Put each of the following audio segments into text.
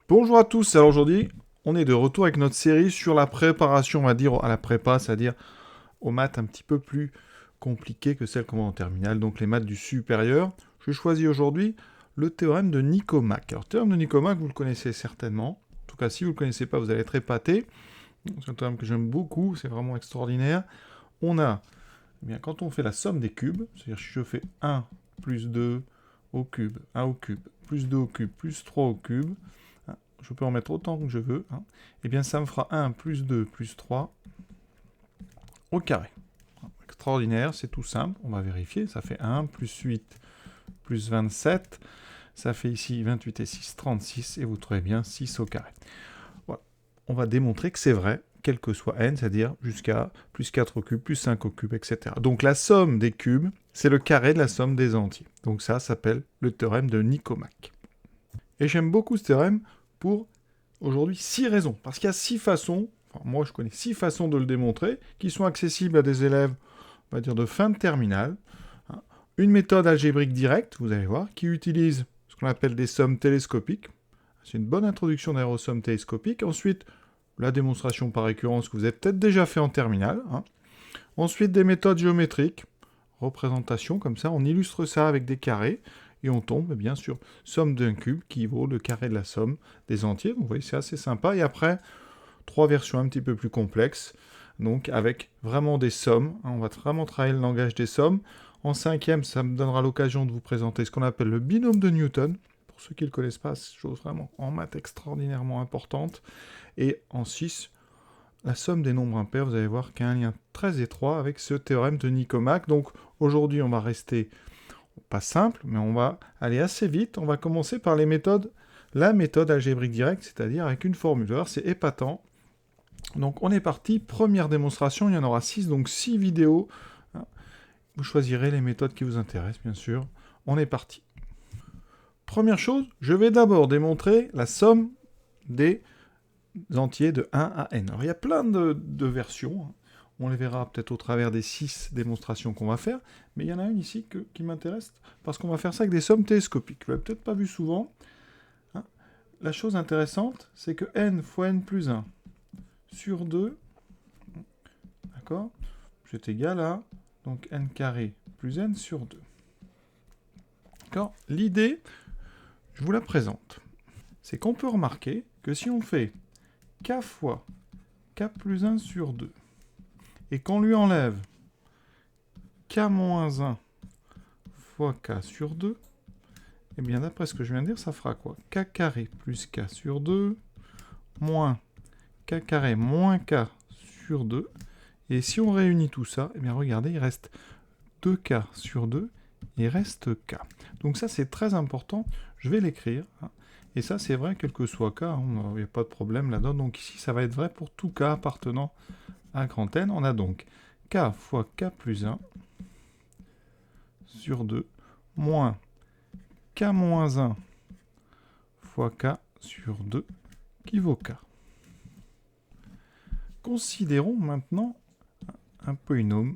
Bonjour à tous, alors aujourd'hui on est de retour avec notre série sur la préparation, on va dire, à la prépa, c'est-à-dire aux maths un petit peu plus compliquées que celles qu'on voit en terminale, donc les maths du supérieur. Je choisis aujourd'hui le théorème de Nicomaque. Alors le théorème de Nicomaque, vous le connaissez certainement, en tout cas si vous ne le connaissez pas, vous allez être épaté. C'est un théorème que j'aime beaucoup, c'est vraiment extraordinaire. On a, eh bien, quand on fait la somme des cubes, c'est-à-dire si je fais 1 plus 2 au cube, 1 au cube, plus 2 au cube, plus 3 au cube, je peux en mettre autant que je veux, eh bien ça me fera 1 plus 2 plus 3 au carré. Extraordinaire, c'est tout simple, on va vérifier, ça fait 1 plus 8 plus 27, ça fait ici 28 et 6, 36, et vous trouvez bien 6 au carré. Voilà. On va démontrer que c'est vrai, quel que soit n, c'est-à-dire jusqu'à plus 4 au cube, plus 5 au cube, etc. Donc la somme des cubes, c'est le carré de la somme des entiers. Donc ça s'appelle le théorème de Nicomaque. Et j'aime beaucoup ce théorème pour aujourd'hui 6 raisons. Parce qu'il y a 6 façons, enfin moi je connais 6 façons de le démontrer, qui sont accessibles à des élèves, on va dire, de fin de terminale. Une méthode algébrique directe, vous allez voir, qui utilise ce qu'on appelle des sommes télescopiques. C'est une bonne introduction d'ailleurs aux sommes télescopiques. Ensuite, la démonstration par récurrence que vous avez peut-être déjà fait en terminale. Ensuite, des méthodes géométriques, représentation, comme ça, on illustre ça avec des carrés. Et on tombe bien sûr somme d'un cube qui vaut le carré de la somme des entiers. Donc vous voyez, c'est assez sympa. Et après, 3 versions un petit peu plus complexes, donc avec vraiment des sommes. On va vraiment travailler le langage des sommes. En 5e, ça me donnera l'occasion de vous présenter ce qu'on appelle le binôme de Newton. Pour ceux qui ne le connaissent pas, c'est une chose vraiment en maths extraordinairement importante. Et en 6, la somme des nombres impairs, vous allez voir qu'il y a un lien très étroit avec ce théorème de Nicomaque. Donc aujourd'hui, on va rester pas simple, mais on va aller assez vite. On va commencer par les méthodes, la méthode algébrique directe, c'est-à-dire avec une formule. Alors c'est épatant. Donc on est parti, première démonstration, il y en aura 6, donc 6 vidéos. Vous choisirez les méthodes qui vous intéressent, bien sûr. On est parti. Première chose, je vais d'abord démontrer la somme des entiers de 1 à n. Alors il y a plein de versions. On les verra peut-être au travers des 6 démonstrations qu'on va faire, mais il y en a une ici qui m'intéresse, parce qu'on va faire ça avec des sommes télescopiques. Vous l'avez peut-être pas vu souvent. La chose intéressante, c'est que n fois n plus 1 sur 2, d'accord, c'est égal à donc n carré plus n sur 2. D'accord. L'idée, je vous la présente. C'est qu'on peut remarquer que si on fait k fois k plus 1 sur 2, et qu'on lui enlève k-1 fois k sur 2, et bien d'après ce que je viens de dire, ça fera quoi? K carré plus k sur 2, moins k carré moins k sur 2. Et si on réunit tout ça, et bien regardez, il reste 2k sur 2, et il reste k. Donc ça, c'est très important, je vais l'écrire. Et ça, c'est vrai, quel que soit k, il n'y a pas de problème là-dedans. Donc ici, ça va être vrai pour tout k appartenant à grand N. On a donc k fois k plus 1 sur 2, moins k-1 fois k sur 2, qui vaut k. Considérons maintenant un polynôme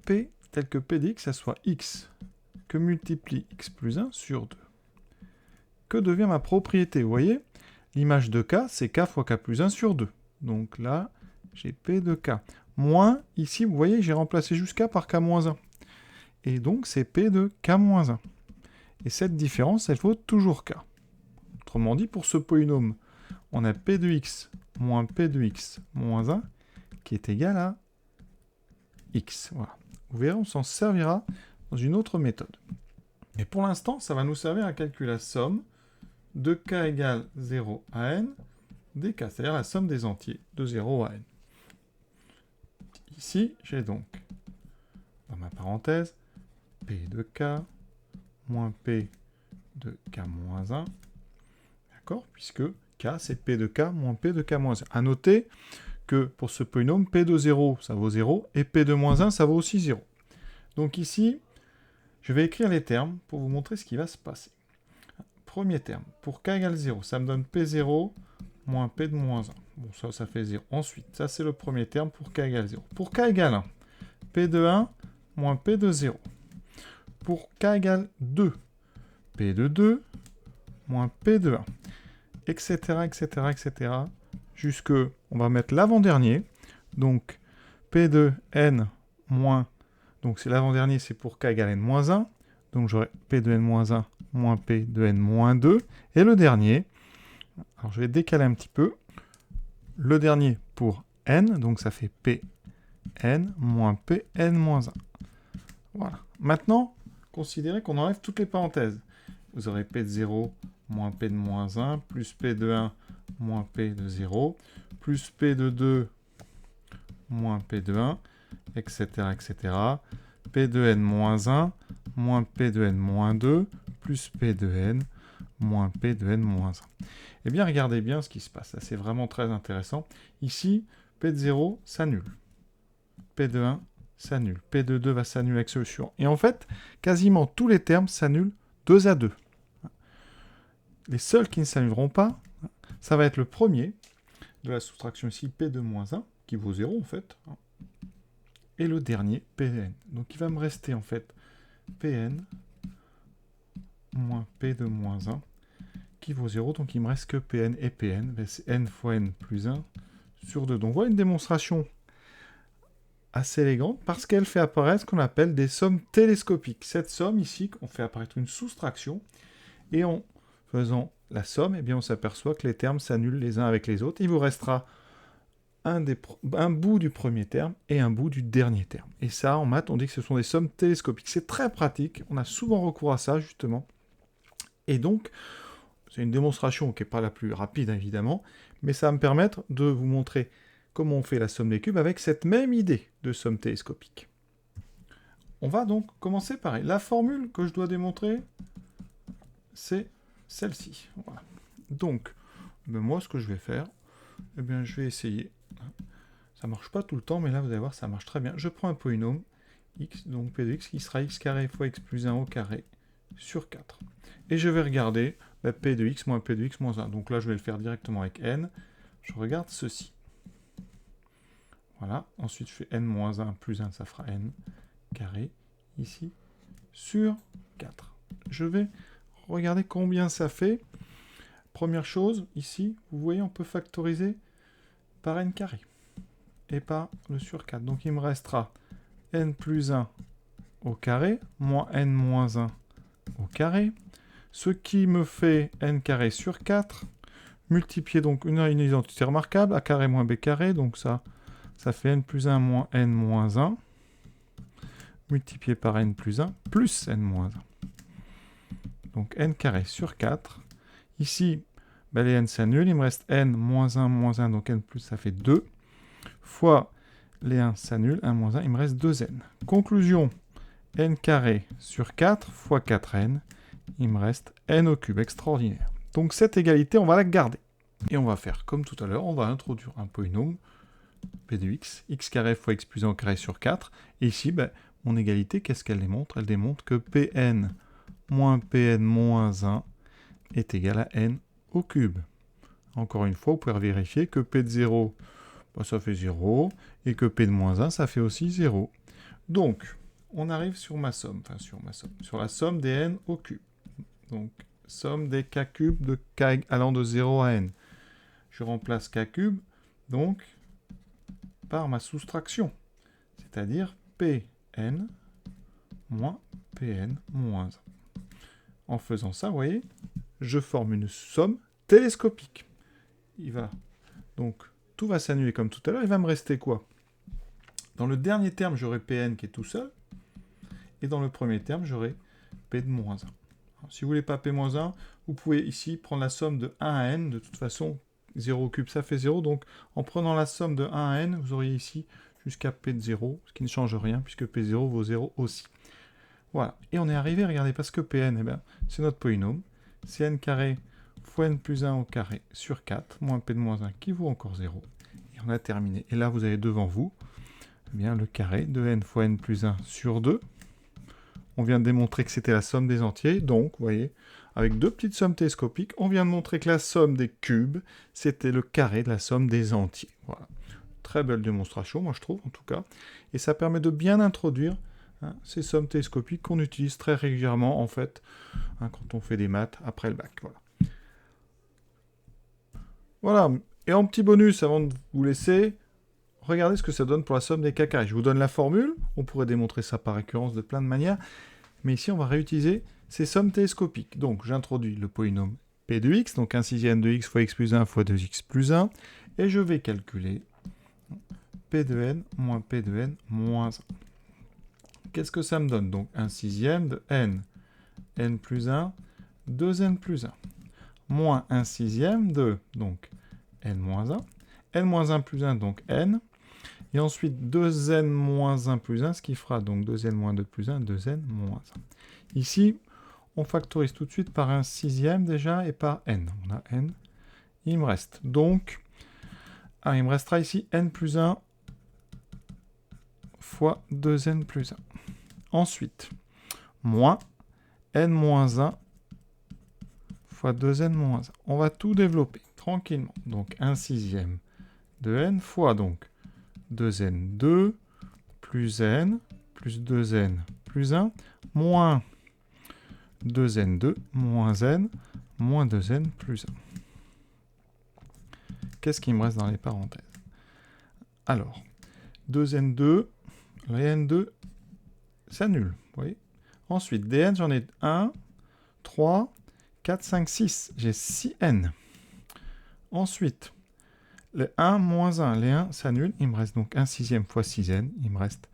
p tel que p de x, ça soit x que multiplie x plus 1 sur 2. Que devient ma propriété? Vous voyez, l'image de k, c'est k fois k plus 1 sur 2. Donc là, j'ai p de k. Moins, ici, vous voyez, j'ai remplacé juste k par k moins 1. Et donc, c'est p de k moins 1. Et cette différence, elle vaut toujours k. Autrement dit, pour ce polynôme, on a p de x moins p de x moins 1 qui est égal à x. Voilà. Vous verrez, on s'en servira dans une autre méthode. Mais pour l'instant, ça va nous servir à calculer la somme de k égale 0 à n dk, c'est-à-dire la somme des entiers de 0 à n. Ici, j'ai donc, dans ma parenthèse, p de k moins p de k moins 1, d'accord, puisque k, c'est p de k moins p de k moins 1. À noter que pour ce polynôme, p de 0, ça vaut 0, et p de moins 1, ça vaut aussi 0. Donc ici, je vais écrire les termes pour vous montrer ce qui va se passer. Premier terme, pour k égale 0, ça me donne p0 moins p de moins 1. Bon, ça fait 0. Ensuite, ça c'est le premier terme pour k égale 0. Pour k égale 1, p de 1 moins p de 0. Pour k égale 2, p de 2 moins P de 1, etc., etc., etc., jusque, on va mettre l'avant-dernier, donc P de n moins, donc c'est l'avant-dernier, c'est pour k égale n moins 1, donc j'aurai P de n moins 1 moins P de n moins 2, et le dernier, alors je vais décaler un petit peu, le dernier pour n, donc ça fait Pn moins Pn moins 1. Voilà. Maintenant, considérez qu'on enlève toutes les parenthèses. Vous aurez P de 0 moins P de moins 1, plus P de 1 moins P de 0, plus P de 2 moins P de 1, etc., etc. P de n moins 1 moins P de n moins 2, plus P de n moins P de n moins 1. Eh bien, regardez bien ce qui se passe. C'est vraiment très intéressant. Ici, P de 0 s'annule. P de 1 s'annule. P de 2 va s'annuler avec ce suivant. Et en fait, quasiment tous les termes s'annulent 2 à 2. Les seuls qui ne s'annuleront pas, ça va être le premier de la soustraction ici, P de moins 1, qui vaut 0 en fait. Et le dernier, Pn. Donc il va me rester en fait Pn moins P de moins 1, qui vaut 0. Donc il me reste que Pn et Pn. Ben, c'est n fois n plus 1 sur 2. Donc voilà une démonstration assez élégante parce qu'elle fait apparaître ce qu'on appelle des sommes télescopiques. Cette somme ici, on fait apparaître une soustraction et en faisant la somme, eh bien, on s'aperçoit que les termes s'annulent les uns avec les autres. Il vous restera un bout du premier terme et un bout du dernier terme. Et ça, en maths, on dit que ce sont des sommes télescopiques. C'est très pratique, on a souvent recours à ça, justement. Et donc, c'est une démonstration qui n'est pas la plus rapide, évidemment, mais ça va me permettre de vous montrer comment on fait la somme des cubes avec cette même idée de somme télescopique. On va donc commencer pareil. La formule que je dois démontrer, c'est celle-ci. Voilà. Donc, moi, ce que je vais faire, eh bien, je vais essayer. Ça marche pas tout le temps, mais là, vous allez voir, ça marche très bien. Je prends un polynôme, x, donc p de x, qui sera x carré fois x plus 1 au carré sur 4. Et je vais regarder p de x moins p de x moins 1. Donc là, je vais le faire directement avec n. Je regarde ceci. Voilà. Ensuite, je fais n moins 1 plus 1, ça fera n carré, ici, sur 4. Je vais regarder combien ça fait. Première chose, ici, vous voyez, on peut factoriser par n carré et par le sur 4. Donc il me restera n plus 1 au carré, moins n moins 1 au carré, ce qui me fait n carré sur 4, multiplié donc une identité remarquable, a carré moins b carré, donc ça fait n plus 1 moins n moins 1, multiplié par n plus 1, plus n moins 1. Donc n carré sur 4. Ici, les n s'annulent, il me reste n moins 1, donc n plus, ça fait 2, fois les 1 s'annulent, 1 moins 1, il me reste 2n. Conclusion, n carré sur 4 fois 4n, il me reste n au cube, extraordinaire. Donc cette égalité, on va la garder. Et on va faire comme tout à l'heure, on va introduire un polynôme, p de x, x carré fois x plus 1 au carré sur 4. Et ici, mon égalité, qu'est-ce qu'elle démontre? Elle démontre que Pn moins Pn moins 1 est égal à n au cube. Encore une fois, vous pouvez vérifier que P de 0, ça fait 0, et que P de moins 1, ça fait aussi 0. Donc, on arrive sur ma somme, sur la somme des n au cube. Donc, somme des k cubes de k allant de 0 à n. Je remplace k cube, donc, par ma soustraction, c'est-à-dire Pn moins Pn moins 1. En faisant ça, vous voyez, je forme une somme télescopique. Donc, tout va s'annuler comme tout à l'heure. Il va me rester quoi? Dans le dernier terme, j'aurai Pn qui est tout seul. Et dans le premier terme, j'aurai P de moins 1. Alors, si vous voulez pas P moins 1, vous pouvez ici prendre la somme de 1 à n. De toute façon, 0 au cube, ça fait 0. Donc, en prenant la somme de 1 à n, vous auriez ici jusqu'à P de 0, ce qui ne change rien, puisque P0 vaut 0 aussi. Voilà. Et on est arrivé, regardez, parce que Pn, c'est notre polynôme. C'est n carré fois n plus 1 au carré sur 4, moins p de moins 1 qui vaut encore 0. Et on a terminé. Et là, vous avez devant vous le carré de n fois n plus 1 sur 2. On vient de démontrer que c'était la somme des entiers. Donc, vous voyez, avec deux petites sommes télescopiques, on vient de montrer que la somme des cubes, c'était le carré de la somme des entiers. Voilà. Très belle démonstration, moi je trouve, en tout cas. Et ça permet de bien introduire ces sommes télescopiques qu'on utilise très régulièrement, en fait, quand on fait des maths après le bac. Voilà. Voilà. Et en petit bonus, avant de vous laisser, regardez ce que ça donne pour la somme des k carrés. Je vous donne la formule. On pourrait démontrer ça par récurrence de plein de manières. Mais ici, on va réutiliser ces sommes télescopiques. Donc, j'introduis le polynôme p de x, donc 1/6 de x fois x plus 1 fois 2x plus 1. Et je vais calculer p de n moins p de n moins 1. Qu'est-ce que ça me donne? Donc 1/6 de n plus 1, 2n plus 1, moins 1/6 de, donc, n moins 1, n moins 1 plus 1, donc n, et ensuite 2n moins 1 plus 1, ce qui fera donc 2n moins 2 plus 1, 2n moins 1. Ici, on factorise tout de suite par 1/6 déjà et par n. On a n, il me reste donc, il me restera ici n plus 1 fois 2n plus 1. Ensuite, moins n moins 1 fois 2n moins 1. On va tout développer tranquillement. Donc 1/6 de n fois donc 2n2 plus n plus 2n plus 1 moins 2n2 moins n moins 2n plus 1. Qu'est-ce qui me reste dans les parenthèses? Alors, 2n2, les n2 s'annulent, vous voyez. Ensuite, dn, j'en ai 1, 3, 4, 5, 6. J'ai 6n. Ensuite, le 1 moins 1, les 1 s'annulent. Il me reste donc 1/6 fois 6n. Il me reste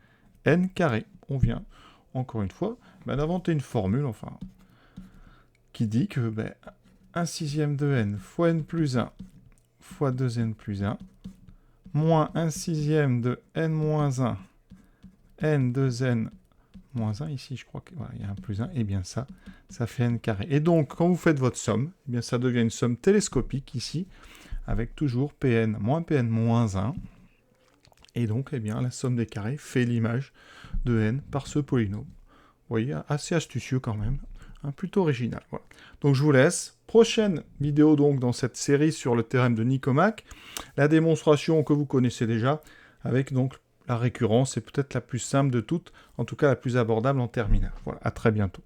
n carré. On vient, encore une fois, d'inventer une formule, enfin, qui dit que 1/6 de n fois n plus 1 fois 2n plus 1, moins 1/6 de n moins 1, n 2n moins 1, ici je crois qu'il y a un plus 1, et bien ça fait n carré. Et donc, quand vous faites votre somme, eh bien ça devient une somme télescopique ici, avec toujours Pn moins Pn moins 1, et donc eh bien, la somme des carrés fait l'image de n par ce polynôme. Vous voyez, assez astucieux quand même, plutôt original. Voilà. Donc je vous laisse. Prochaine vidéo donc dans cette série sur le théorème de Nicomaque, la démonstration que vous connaissez déjà, avec donc la récurrence, c'est peut-être la plus simple de toutes, en tout cas la plus abordable en terminale. Voilà, à très bientôt.